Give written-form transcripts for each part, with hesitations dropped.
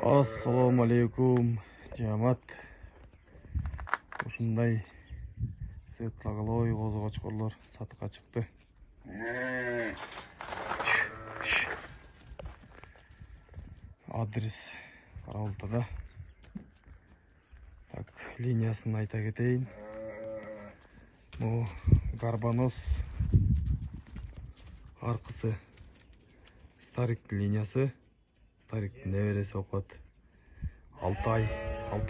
Assalamu alaikum жамат. Ушундай светлоголовый козгочкорлор сатыкка чыкты. Адрес Карабултада. Так, линиясын айта кетейин. Бул Горбонос аркысы Старик линиясы. Стариктин небереси окот. 6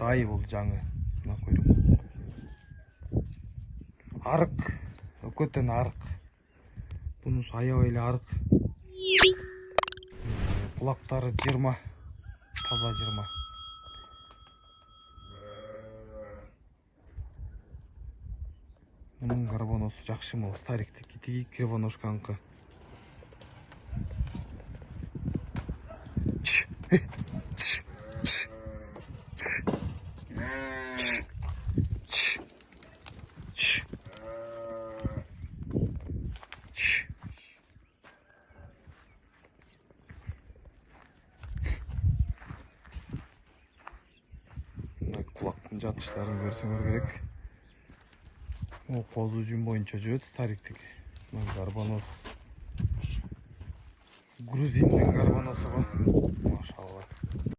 ай болду жаңы. Мына куйрук. Арык, өкөтөн арык. Бунусу аябай эле арык. Кулактары 20, таза 20. Мунун Горбоносу жакшы, могу Стариктики тиги кривоножканыкы. Kulakın жатыштарын көрсөңөр керек. О, козу жүн боюнча жүрөт Стариктики. Горбонос. Грузиндин Горбоносу.